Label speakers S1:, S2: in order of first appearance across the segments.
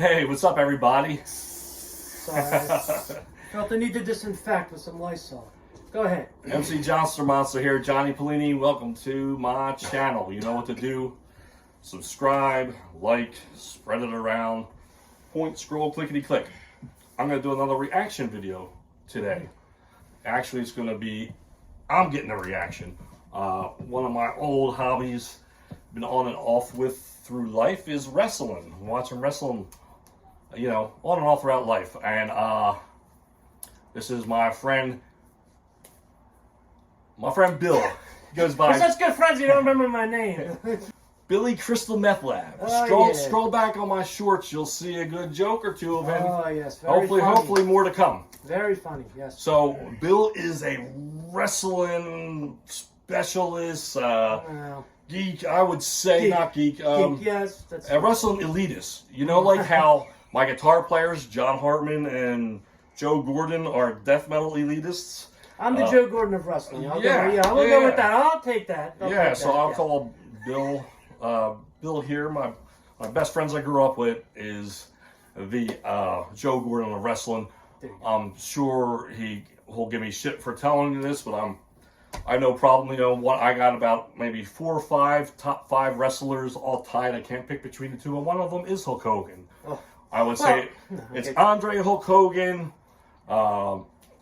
S1: Hey, what's up, everybody?
S2: Sorry. Felt the need to disinfect with some Lysol. Go ahead.
S1: MC JohnsterMonster here, Johnny Paoline. Welcome to my channel. You know what to do. Subscribe, like, spread it around. Point, scroll, clickety-click. I'm going to do another reaction video today. Actually, it's going to be, I'm getting a reaction. One of my old hobbies, been on and off with through life, is wrestling. Watching wrestling, you know, on and off throughout life. And this is my friend Bill. He goes by.
S2: We're such good friends, you don't remember my name.
S1: Billy Kristelmethleb.
S2: Oh,
S1: Scroll back on my shorts, you'll see a good joke or two of him.
S2: Oh yes, very funny.
S1: Hopefully more to come.
S2: Very funny, yes.
S1: So Bill is a wrestling specialist, geek. I would say geek. Not geek.
S2: Geek, yes, that's
S1: a wrestling elitist. You know, like how my guitar players, John Hartman and Joe Gordon, are death metal elitists.
S2: I'm the Joe Gordon of wrestling. I'll go with that. I'll take that.
S1: I'll call Bill. Bill here, my best friends I grew up with, is the Joe Gordon of wrestling. I'm sure he'll give me shit for telling you this, but I no problem. You know what? I got about maybe 4 or 5 top 5 wrestlers all tied. I can't pick between the two, and one of them is Hulk Hogan.
S2: Oh.
S1: I would say it's Andre Hulk Hogan,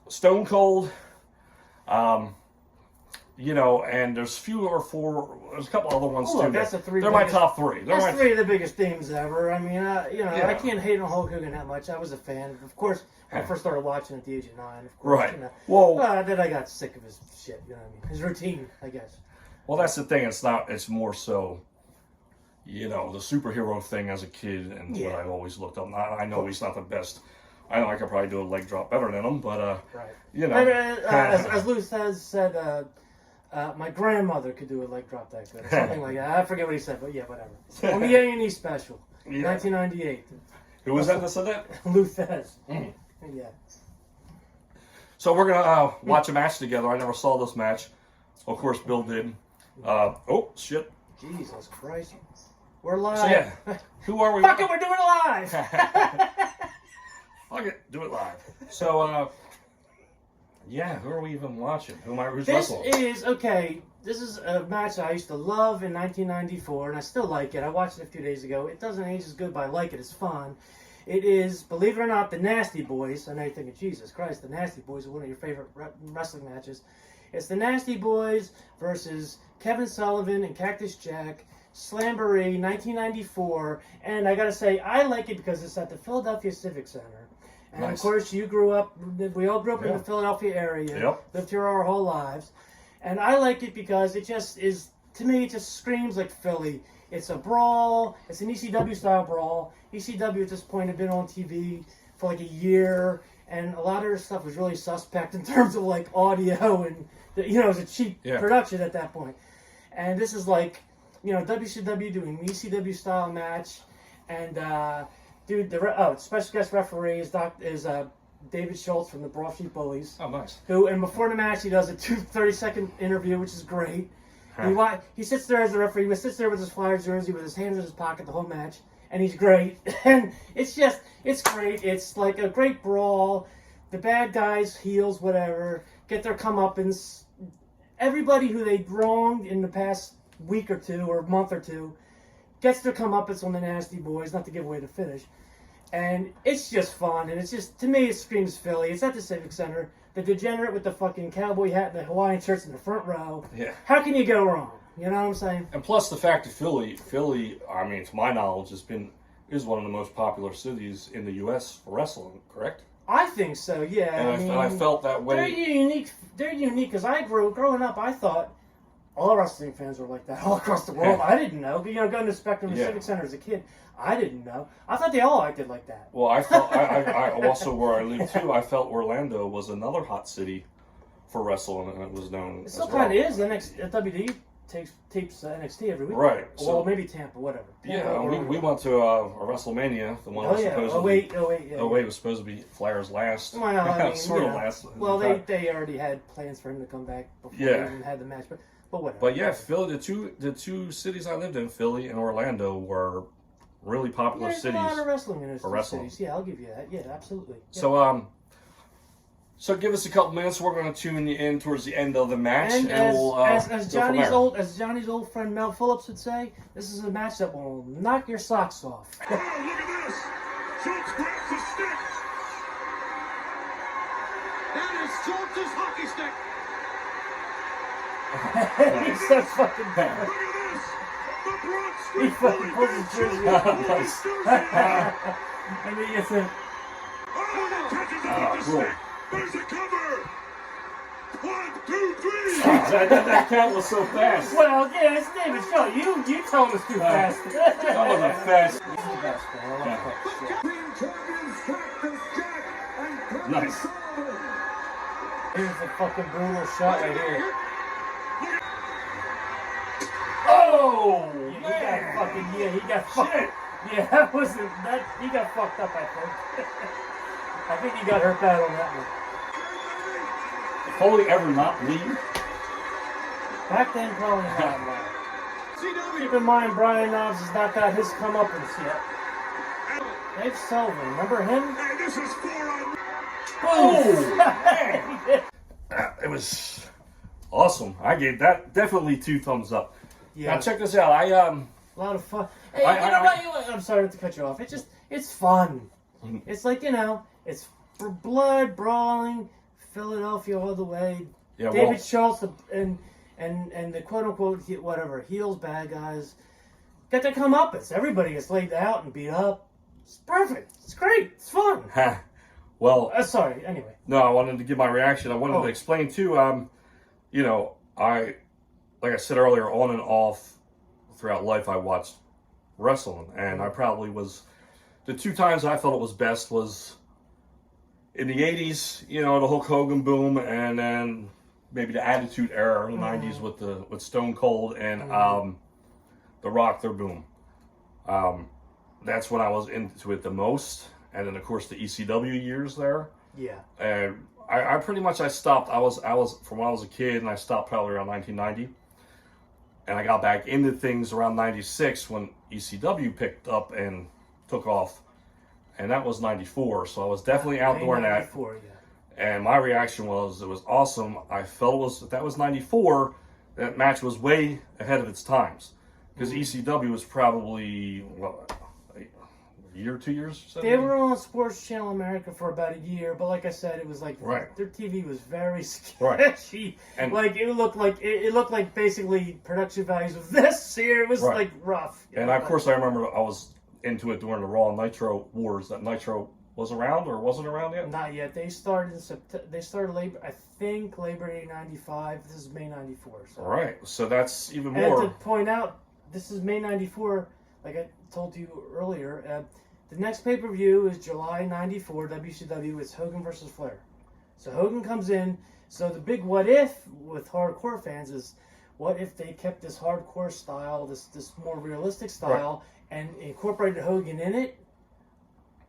S1: Stone Cold. You know, and there's a couple other ones too.
S2: That's the 3.
S1: They're my top 3.
S2: That's 3 of the biggest themes ever. I mean, I can't hate on Hulk Hogan that much. I was a fan, of course. When I first started watching at the age of 9, of course.
S1: Right.
S2: You know.
S1: Well,
S2: then I got sick of his shit. You know what I mean? His routine, I guess.
S1: Well, that's the thing. It's more so, you know, the superhero thing as a kid, and what I've always looked up. I know he's not the best. I know I could probably do a leg drop better than him, but you know,
S2: as Lou said. My grandmother could do a leg drop that good, or something like that. I forget what he said, but yeah, whatever. On the A&E special, 1998.
S1: Who was that said that?
S2: Lou Thez. Yeah.
S1: So we're gonna watch a match together. I never saw this match. Of course, Bill did. Oh shit!
S2: Jesus Christ, we're live.
S1: So yeah, who are we?
S2: Fuck it, we're doing it live.
S1: Fuck it, do it live. So yeah, who are we even watching? Who's
S2: this
S1: wrestling?
S2: This is a match I used to love in 1994, and I still like it. I watched it a few days ago. It doesn't age as good, but I like it. It's fun. It is, believe it or not, the Nasty Boys. I know you're thinking, Jesus Christ, the Nasty Boys are one of your favorite wrestling matches. It's the Nasty Boys versus Kevin Sullivan and Cactus Jack, SLAMBORE 1994. And I gotta say, I like it because it's at the Philadelphia Civic Center. And of course, we all grew up in the Philadelphia area, lived here our whole lives. And I like it because it just is, to me, it just screams like Philly. It's a brawl, it's an ECW style brawl. ECW at this point had been on TV for like a year, and a lot of their stuff was really suspect in terms of like audio, and you know, it was a cheap production at that point. And this is like, you know, WCW doing an ECW style match, and dude, special guest referee is David Schultz from the Broad Street Bullies.
S1: Oh, nice.
S2: And before the match, he does a 30-second interview, which is great. He sits there as a referee. He sits there with his Flyers jersey, with his hands in his pocket the whole match, and he's great. And it's great. It's like a great brawl. The bad guys, heels, whatever, get their comeuppance. Everybody who they wronged in the past week or two or month or two gets their comeuppance on the Nasty Boys, not to give away the finish. And it's just fun, and it's just, to me, it screams Philly. It's at the Civic Center. The degenerate with the fucking cowboy hat and the Hawaiian shirts in the front row. Yeah. How can you go wrong? You know what I'm saying?
S1: And plus the fact that Philly, I mean, to my knowledge, is one of the most popular cities in the U.S. for wrestling, correct?
S2: I think so, yeah.
S1: And I felt that way.
S2: They're unique, because growing up, I thought all wrestling fans were like that all across the world. I didn't know. But, you know, going to Spectrum and Civic Center as a kid, I didn't know. I thought they all acted like that.
S1: Well, I felt, I also, where I lived too, I felt Orlando was another hot city for wrestling, and it was known
S2: It still kind of is. WWE tapes NXT every week.
S1: Right.
S2: Well, maybe Tampa, whatever.
S1: Tampa, we went to a WrestleMania. The one was supposed to be... Oh, wait, was supposed to be Flair's last.
S2: Well, I mean,
S1: sort of last.
S2: Well, they already had plans for him to come back before they even had the match, but whatever.
S1: But yeah, Philly, the two cities I lived in, Philly and Orlando, were really popular
S2: There's
S1: cities.
S2: a lot of wrestling in those
S1: for
S2: two
S1: wrestling.
S2: cities. Yeah, I'll give you that. Yeah, absolutely. Yeah.
S1: So give us a couple minutes. We're going to tune you in towards the end of the match,
S2: And
S1: we'll
S2: as
S1: go from
S2: Johnny's
S1: there.
S2: Johnny's old friend Mel Phillips would say, this is a match that will knock your socks off.
S3: Oh, look at this! Schultz grabs the stick! That is Schultz's hockey stick!
S2: He starts fucking.
S3: Look at this! The Bronx
S2: He
S3: Street
S2: fucking
S3: Bully
S2: pulls his
S3: Bill
S2: jersey
S3: Schultz
S2: up.
S3: pulls his jersey off.
S2: And then he gets a.
S3: Oh, he catches it with the
S1: cool.
S3: stick! There's a cover! 1, 2, 3!
S1: That count was so fast.
S2: Well, yeah, it's David Shaw. You told us too fast.
S1: That was a fast.
S2: He's the best, man. I love Cactus, yeah.
S3: Team champions Cactus Jack and Cactus
S1: Nice.
S3: Sullivan.
S2: Here's a fucking brutal shot right here.
S1: Oh,
S2: He got fucking, yeah, he got fucked. Yeah, that wasn't, he got fucked up, I think. I think he got hurt bad on that one.
S1: Foley ever not leave?
S2: Back then, probably not. Man.
S3: CW.
S2: Keep in mind, Brian Knobs has not got his comeuppance yet. Dave Sullivan, remember him?
S3: And this is 4 on.
S1: Oh, man. It was awesome. I gave that definitely 2 thumbs up.
S2: Yeah,
S1: Now check this out.
S2: a lot of fun. Hey, I'm sorry to cut you off. It's fun. It's like, it's for blood, brawling, Philadelphia all the way.
S1: Yeah,
S2: David
S1: well,
S2: Schultz and the quote unquote whatever heels, bad guys get to come up. It's everybody gets laid out and beat up. It's perfect. It's great. It's fun.
S1: well,
S2: Sorry. Anyway.
S1: no, I wanted to give my reaction. I wanted to explain too. Like I said earlier, on and off throughout life, I watched wrestling, and I probably was the 2 times I felt it was best was in the 80s, the Hulk Hogan boom, and then maybe the Attitude Era in the 90s with Stone Cold and The Rock, their boom. That's when I was into it the most, and then of course the ECW years there.
S2: Yeah.
S1: And I pretty much stopped. I was from when I was a kid, and I stopped probably around 1990. And I got back into things around 96 when ECW picked up and took off. And that was 94. So I was definitely out during that.
S2: 94, yeah.
S1: And my reaction was, it was awesome. I felt that was 94. That match was way ahead of its times. Because ECW was probably, a year, 2 years?
S2: They were on Sports Channel America for about a year, but like I said, it was like
S1: Right.
S2: their TV was very sketchy.
S1: Right. And-
S2: like it looked like basically production values of this here. It was
S1: Right.
S2: like rough.
S1: And of course, I remember I was into it during the Raw Nitro Wars. That Nitro was around or wasn't around yet?
S2: Not yet. They started in September. They started Labor Day '95. This is May '94. So.
S1: All right. So that's even
S2: And
S1: more.
S2: to point out, this is May '94. Like I told you earlier, the next pay-per-view is July '94. WCW. It's Hogan versus Flair. So Hogan comes in. So the big what if with hardcore fans is, what if they kept this hardcore style, this more realistic style, and incorporated Hogan in it,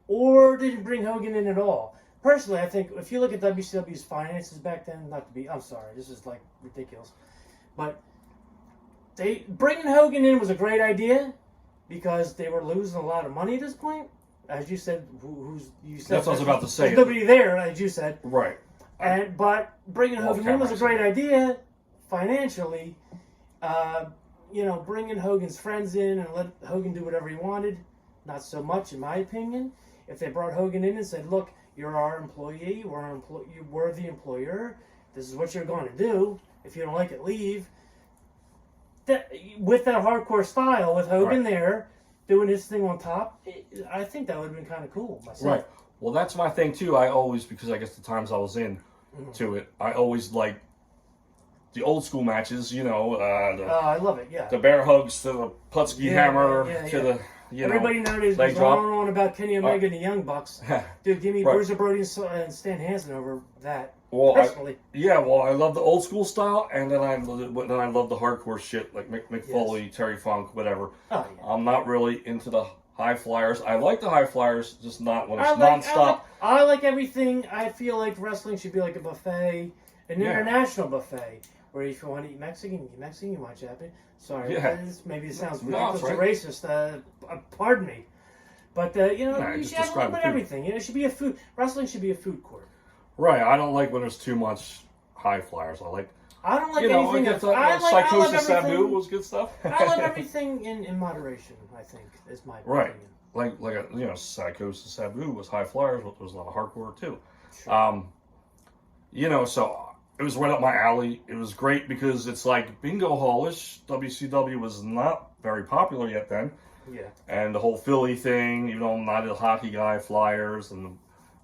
S2: or didn't bring Hogan in at all? Personally, I think if you look at WCW's finances back then, I'm sorry, this is like ridiculous, but bringing Hogan in was a great idea because they were losing a lot of money at this point. As you said, you said
S1: That's what I was about to say.
S2: There's nobody there, as you said.
S1: Right.
S2: But bringing Hogan in was a great idea financially. Bringing Hogan's friends in and let Hogan do whatever he wanted, not so much, in my opinion. If they brought Hogan in and said, "Look, you're our employee. We're the employer. This is what you're going to do. If you don't like it, leave." With that hardcore style, with Hogan there doing his thing on top, I think that would have been kind of cool myself.
S1: Right. Well, that's my thing too. I always, because I guess the times I was in to it, I always like the old school matches.
S2: I love it. Yeah.
S1: The bear hugs to the Putski hammer to the
S2: Everybody nowadays
S1: leg
S2: goes
S1: drop.
S2: on about Kenny Omega and the Young Bucks. Dude, give me
S1: Right.
S2: Bruiser Brody and Stan Hansen over that.
S1: Well,
S2: personally.
S1: I love the old school style, and then I love the hardcore shit like Mick Foley, Terry Funk, whatever.
S2: Oh, yeah.
S1: I'm not really into the high flyers. I like the high flyers, just not when it's nonstop.
S2: I like everything. I feel like wrestling should be like a buffet, an international buffet, Or if you want to eat Mexican, eat Mexican. You want Japanese? Sorry,
S1: Yeah.
S2: maybe it sounds
S1: No, it's
S2: racist. Pardon me. But you know,
S1: Yeah,
S2: you
S1: just
S2: should have a little
S1: describe
S2: bit of
S1: food.
S2: everything. You know, it should be a food. Wrestling should be a food court.
S1: Right. I don't like when there's too much high flyers. I like.
S2: I don't like
S1: You know,
S2: anything.
S1: I love Psychosis Sabu was good stuff.
S2: I love everything in moderation. I think is my
S1: Right.
S2: opinion.
S1: Like Psychosis Sabu was high flyers, but there was a lot of hardcore too.
S2: Sure.
S1: You know, so it was right up my alley. It was great because it's like bingo hall-ish. WCW was not very popular yet then.
S2: Yeah.
S1: And the whole Philly thing, even though I'm not a hockey guy, Flyers and the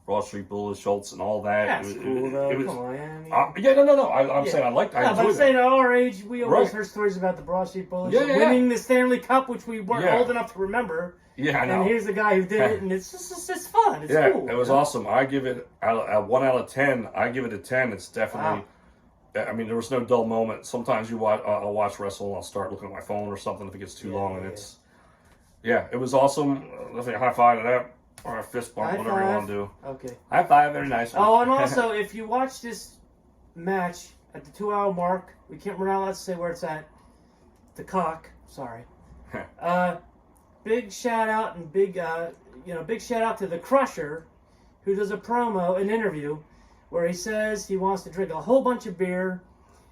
S1: Broad Street Bulls, Schultz, and all that.
S2: That's cool though.
S1: It was,
S2: Come on, I mean,
S1: no. I'm saying I liked. I
S2: but
S1: enjoyed
S2: I'm
S1: it.
S2: saying at our age, we always
S1: Right.
S2: heard stories about the Broad Street Bulls
S1: Yeah.
S2: the Stanley Cup, which we weren't
S1: Yeah.
S2: old enough to remember.
S1: Yeah, I know.
S2: And here's the guy who did it, and it's just fun. It's cool.
S1: It was awesome. I give it a 1 out of 10. I give it a 10. It's definitely. I mean, there was no dull moment. Sometimes I'll watch wrestle and I'll start looking at my phone or something if it gets too long, and it's. Yeah, it was awesome. Definitely a high five to that, or a fist bump,
S2: High
S1: whatever you
S2: five.
S1: want to do.
S2: Okay.
S1: High five, very nice.
S2: Oh, and also, if you watch this match at the 2-hour mark, we're not allowed to say where it's at. The cock. Sorry. Big shout out and big shout out to the Crusher, who does an interview, where he says he wants to drink a whole bunch of beer,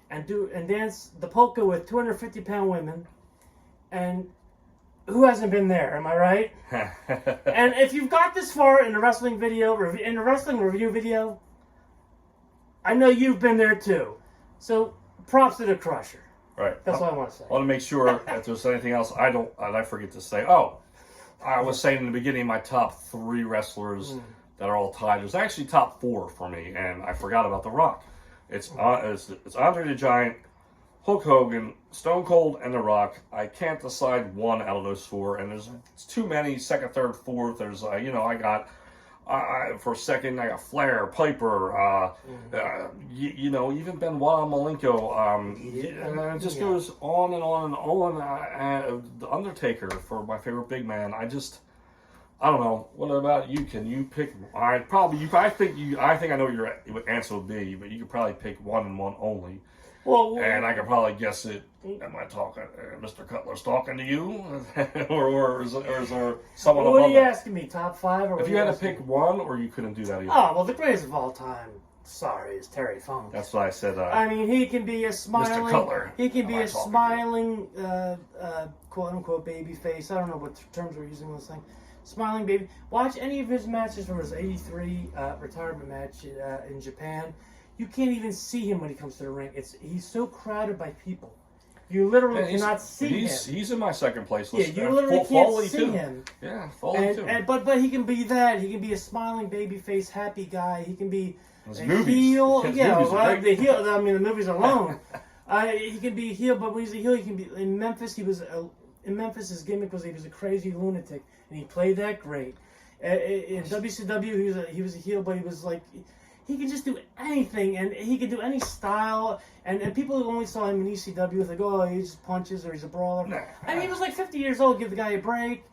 S2: and dance the polka with 250-pound women, and who hasn't been there? Am I right? And if you've got this far in the wrestling review video, I know you've been there too. So props to the Crusher.
S1: Right.
S2: That's all I want to say.
S1: I want to make sure if there's anything else I forget to say. Oh, I was saying in the beginning my top 3 wrestlers that are all tied. There's actually top 4 for me, and I forgot about The Rock. It's Andre the Giant, Hulk Hogan, Stone Cold, and The Rock. I can't decide one out of those 4, and it's too many. Second, third, fourth. There's I got. For a second, I got Flair, Piper, even Benoit, Malenko. It just goes on and on and on. The Undertaker for my favorite big man. I don't know. What about you? Can you pick? I think I know what your answer would be, but you could probably pick one and one only.
S2: Well,
S1: and I could probably guess it. Am I talking? Mr. Cutler's talking to you, or is there someone
S2: what
S1: above
S2: are you
S1: that?
S2: asking me? Top 5? Or
S1: If you had to pick one, or you couldn't do that either.
S2: Oh well, the greatest of all time. Sorry, is Terry Funk.
S1: That's what I said.
S2: I mean, he can be a smiling.
S1: Mr. Cutler.
S2: He can be
S1: Am I
S2: a
S1: talking to
S2: smiling, quote unquote, baby face. I don't know what terms we're using in this thing. Smiling baby. Watch any of his matches from his '83 retirement match in Japan. You can't even see him when he comes to the ring. He's so crowded by people. You literally cannot see him.
S1: He's in my second place
S2: Yeah,
S1: list.
S2: you literally can't
S1: Foley
S2: see
S1: too.
S2: him.
S1: Yeah, Foley too.
S2: But he can be that. He can be a smiling baby face, happy guy. He can be
S1: His
S2: a
S1: movies.
S2: heel.
S1: His
S2: Yeah,
S1: movies are
S2: well,
S1: great.
S2: the heel. I mean, the movies alone. He can be a heel, but when he's a heel, he can be in Memphis. In Memphis, his gimmick was he was a crazy lunatic, and he played that great. In WCW, he was a heel, but he was like. He can just do anything, and he can do any style. And people who only saw him in ECW think, oh, he just punches or he's a brawler.
S1: Nah.
S2: I mean, he was like 50 years old. Give the guy a break.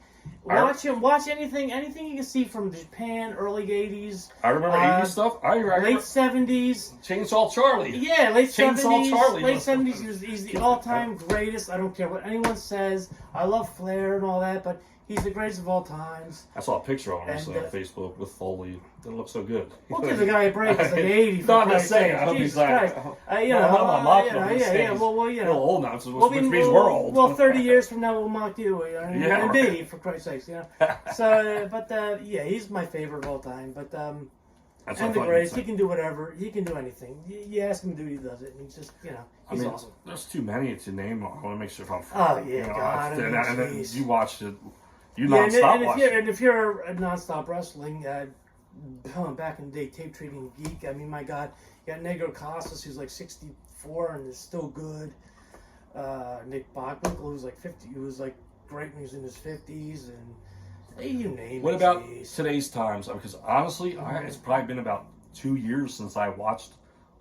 S2: Watch him. Watch anything you can see from Japan, early 80s.
S1: I remember 80s stuff.
S2: Late 70s.
S1: Chainsaw Charlie.
S2: Yeah, late
S1: Chainsaw
S2: 70s.
S1: Charlie.
S2: Late 70s. He's the all-time greatest. I don't care what anyone says. I love Flair and all that, but he's the greatest of all times.
S1: I saw a picture of him on
S2: And,
S1: Facebook with Foley. Didn't look so good.
S2: We'll give the guy a break. He's like 80.
S1: No, I'm not saying. I hope he's like.
S2: Well,
S1: a little old now, which means we're old.
S2: Well, 30 years from now, we'll mock you.
S1: Yeah,
S2: and
S1: right.
S2: me, for Christ's sakes, So, he's my favorite of all time. But
S1: That's
S2: and
S1: what
S2: the
S1: I
S2: greatest.
S1: thought
S2: He can do whatever. He can do anything. You ask him to do, he does it. And he's just, he's awesome.
S1: There's too many to name. I want to make sure if I'm.
S2: Oh yeah, God.
S1: And then
S2: jeez.
S1: you watched it. You
S2: Yeah,
S1: nonstop watched it.
S2: and if you're a nonstop wrestling, back in the day, tape trading geek. I mean, my God, you got Negro Casas, who's like 64 and is still good. Nick Bockwinkel, who's like 50, who was like great when he was in his 50s, and you name it.
S1: What about
S2: geez.
S1: today's times? Because honestly, it's probably been about 2 years since I watched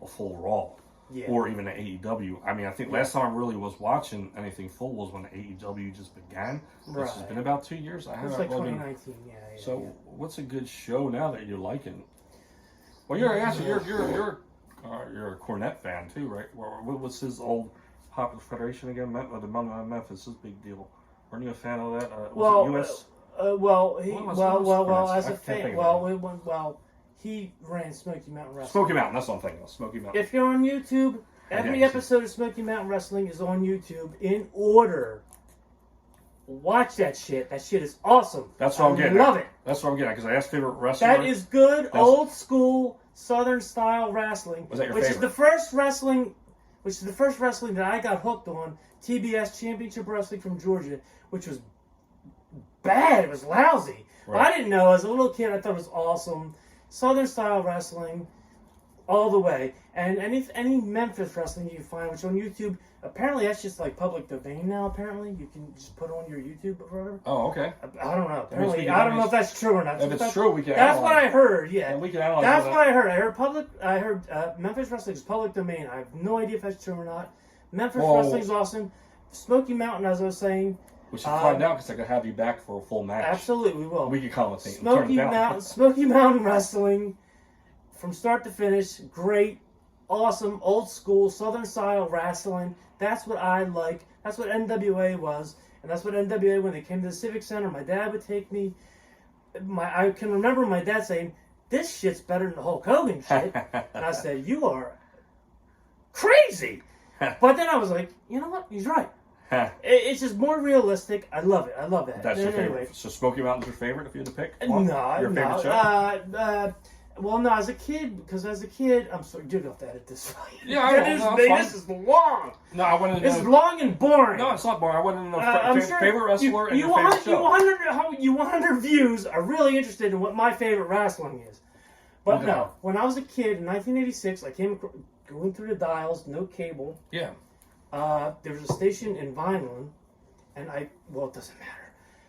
S1: a full Raw.
S2: Yeah.
S1: Or even an AEW. I mean, I think last time I really was watching anything full was when AEW just began.
S2: Right.
S1: Which has been about 2 years. I
S2: It's
S1: haven't
S2: like
S1: really been.
S2: 2019, yeah.
S1: So, what's a good show now that you're liking? Well, you're You're a Cornette fan too, right? What was his old Popular Federation again? Memphis, his big deal. Weren't you a fan of that? Was it US?
S2: As a fan, he ran Smoky Mountain Wrestling.
S1: Smoky Mountain, that's what I'm thinking of. Smoky Mountain.
S2: If you're on YouTube, every episode of Smoky Mountain Wrestling is on YouTube in order. Watch that shit. That shit is awesome.
S1: That's what I'm getting
S2: I love
S1: at.
S2: it.
S1: That's what I'm getting at, because I asked favorite wrestler.
S2: That is good, old school, Southern style wrestling.
S1: Was that your
S2: which
S1: favorite?
S2: is the first wrestling that I got hooked on. TBS Championship Wrestling from Georgia, which was bad. It was lousy.
S1: Right.
S2: I didn't know. As a little kid, I thought it was awesome. Southern style wrestling, all the way. And any Memphis wrestling you can find, which on YouTube, apparently that's just like public domain now. Apparently, you can just put it on your YouTube or whatever.
S1: Oh, okay.
S2: I don't know. Apparently, I don't know if that's true or not.
S1: If it's true, we can.
S2: That's what I heard. Yeah,
S1: and we can analyze.
S2: that's what I heard. I heard Memphis wrestling is public domain. I have no idea if that's true or not. Memphis wrestling is awesome. Smoky Mountain, as I was saying.
S1: We should find out, because I could have you back for a full match.
S2: Absolutely, we will.
S1: We could commentate.
S2: Smoky Mountain Wrestling, from start to finish, great, awesome, old school, Southern style wrestling. That's what I like. That's what NWA was, and that's what NWA, when they came to the Civic Center, my dad would take me. I can remember my dad saying, "This shit's better than the Hulk Hogan shit," and I said, "You are crazy." But then I was like, you know what? He's right. It's just more realistic. I love it. I love that.
S1: That's your favorite.
S2: Anyway.
S1: So Smoky Mountain's your favorite if you had to pick?
S2: Your
S1: favorite show?
S2: No, as a kid, I'm sorry, you're going to edit this.
S1: This
S2: is long.
S1: No, I wanted to know.
S2: It's long and boring.
S1: No, it's not boring. I wanted to know favorite wrestler and your favorite show.
S2: You 100 views are really interested in what my favorite wrestling is. But no, when I was a kid in 1986, I came going through the dials, no cable.
S1: Yeah.
S2: There was a station in Vineland, and it doesn't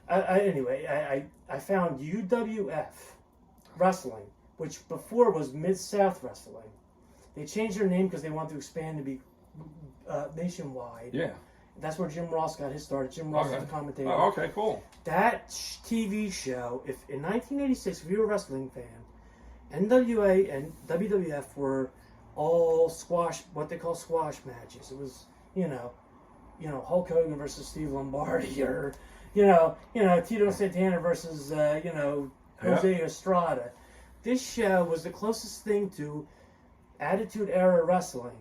S2: matter. I found UWF Wrestling, which before was Mid-South Wrestling. They changed their name because they wanted to expand to be nationwide.
S1: Yeah.
S2: That's where Jim Ross got his start. Jim Ross was the commentator.
S1: Oh, okay, cool.
S2: That TV show, if in 1986, if you were a wrestling fan, NWA and WWF were all what they call squash matches. It was, Hulk Hogan versus Steve Lombardi, or, Tito Santana versus, Jose Estrada. This show was the closest thing to Attitude Era wrestling,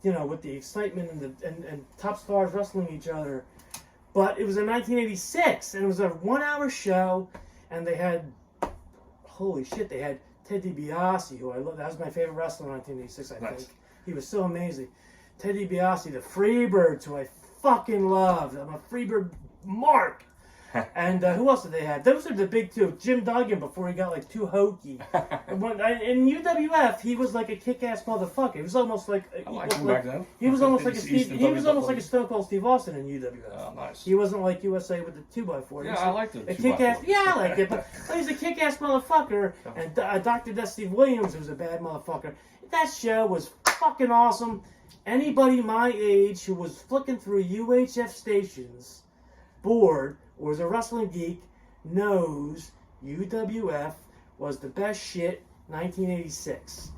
S2: with the excitement and top stars wrestling each other. But it was in 1986, and it was a 1-hour show, and they had, holy shit, they had Ted DiBiase, who I love. That was my favorite wrestler in 1986, I think. He was so amazing. Ted DiBiase, the Freebirds, who I fucking loved. I'm a Freebird mark. And who else did they have? Those are the big two. Jim Duggan, before he got too hokey. In UWF, he was like a kick-ass motherfucker. He was almost like
S1: back then.
S2: He was almost like a Stone Cold Steve Austin in UWF.
S1: Oh, nice.
S2: He wasn't like USA with the 2x4.
S1: Yeah, I liked the 2x4.
S2: Kick-ass. Yeah, I liked it. But he was a kick-ass motherfucker. And Dr. Dusty Williams was a bad motherfucker. That show was fucking awesome. Anybody my age who was flicking through UHF stations, bored, or was a wrestling geek, knows UWF was the best shit 1986.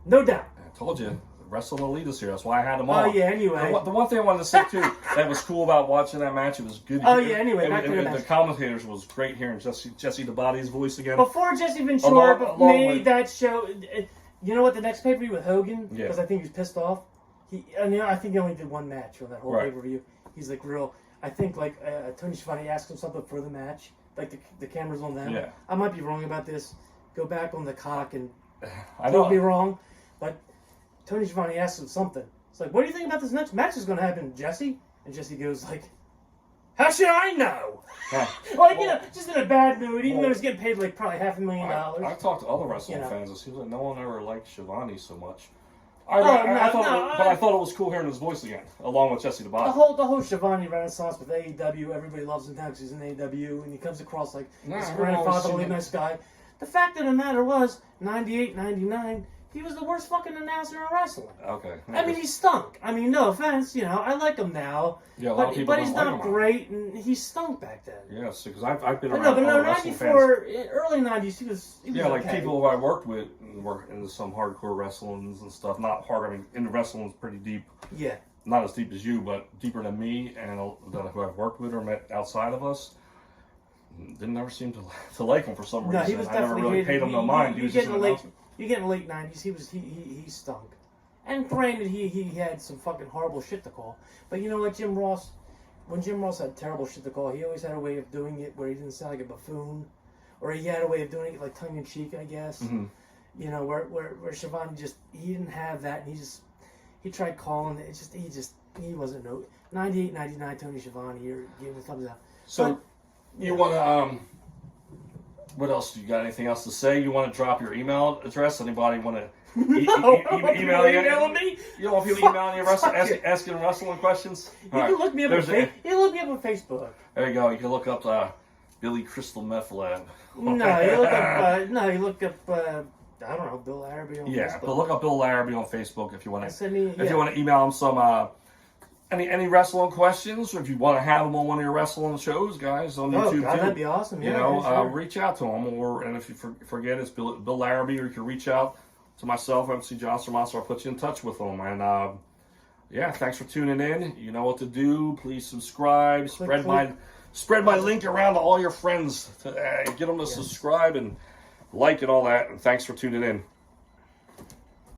S2: No doubt.
S1: I told you, Wrestling Elite is here. That's why I had them all.
S2: Oh, yeah, anyway.
S1: The one thing I wanted to say, too, that was cool about watching that match, it was good.
S2: Oh, yeah, anyway, back to the match.
S1: The commentators was great hearing Jesse the Body's voice again.
S2: Before Jesse Ventura made that show, you know what, the next pay-per-view with Hogan, because I think he was pissed off, I think he only did one match on that whole pay-per-view. He's real... I think Tony Schiavone asked him something for the match, the cameras on them.
S1: Yeah.
S2: I might be wrong about this. Go back on the cock and
S1: prove
S2: me wrong. But Tony Schiavone asked him something. It's like, what do you think about this next match is going to happen, Jesse? And Jesse goes how should I know? Just in a bad mood, even though he's getting paid probably $500,000.
S1: I've talked to other wrestling fans. It seems like no one ever liked Schiavone so much. But I thought it was cool hearing his voice again, along with Jesse the Body.
S2: The whole Schiavone renaissance with AEW, everybody loves him now because he's in AEW, and he comes across this grandfatherly nice guy. The fact of the matter was, 98, 99, He was the worst fucking announcer in wrestling.
S1: Okay.
S2: I mean, he stunk. I mean, no offense, you know, I like him now.
S1: Yeah, a lot of people
S2: but he's
S1: don't
S2: not
S1: like him.
S2: great, and he stunk back then.
S1: Yes, because I've been
S2: But
S1: around
S2: no,
S1: all wrestling fans.
S2: 94, early 90s, he was
S1: Yeah, like
S2: okay.
S1: people who I worked with were into some hardcore wrestlings and stuff. Not hard, I mean, into wrestling's pretty deep.
S2: Yeah.
S1: Not as deep as you, but deeper than me and who I've worked with or met outside of us. Didn't ever seem to like him for some reason.
S2: No, he was
S1: I never
S2: definitely
S1: really
S2: hated.
S1: paid him no mind. He was just an announcer.
S2: You get in the late 90s, he stunk. And granted, he had some fucking horrible shit to call. But you know what, when Jim Ross had terrible shit to call, he always had a way of doing it where he didn't sound like a buffoon. Or he had a way of doing it like tongue-in-cheek, I guess.
S1: Mm-hmm.
S2: You know, where Schiavone he didn't have that, and he tried calling it. He wasn't no 98, 99 Tony Schiavone. You're giving the thumbs up.
S1: So,
S2: But,
S1: you want to, what else? You got anything else to say? You want to drop your email address? Anybody want to email you?
S2: Emailing me?
S1: You don't want people emailing you, asking wrestling questions?
S2: You can look me up on Facebook.
S1: There you go. You can look up Billy Kristelmethleb.
S2: No, you look up. I don't know, Bill Larrabee on
S1: Yeah,
S2: Facebook.
S1: but look up Bill Larrabee on Facebook if you want to.
S2: Send me,
S1: If you want to email him some any wrestling questions, or if you want to have him on one of your wrestling shows, guys, on YouTube
S2: Oh, God,
S1: too.
S2: that'd be awesome. Yeah,
S1: You know,
S2: sure.
S1: reach out to him, and if you forget, it's Bill Larrabee, or you can reach out to myself, MC JohnsterMonster. I'll put you in touch with him. And yeah, thanks for tuning in. You know what to do. Please subscribe. Spread my link around to all your friends. To get them to subscribe and like and all that. And thanks for tuning in.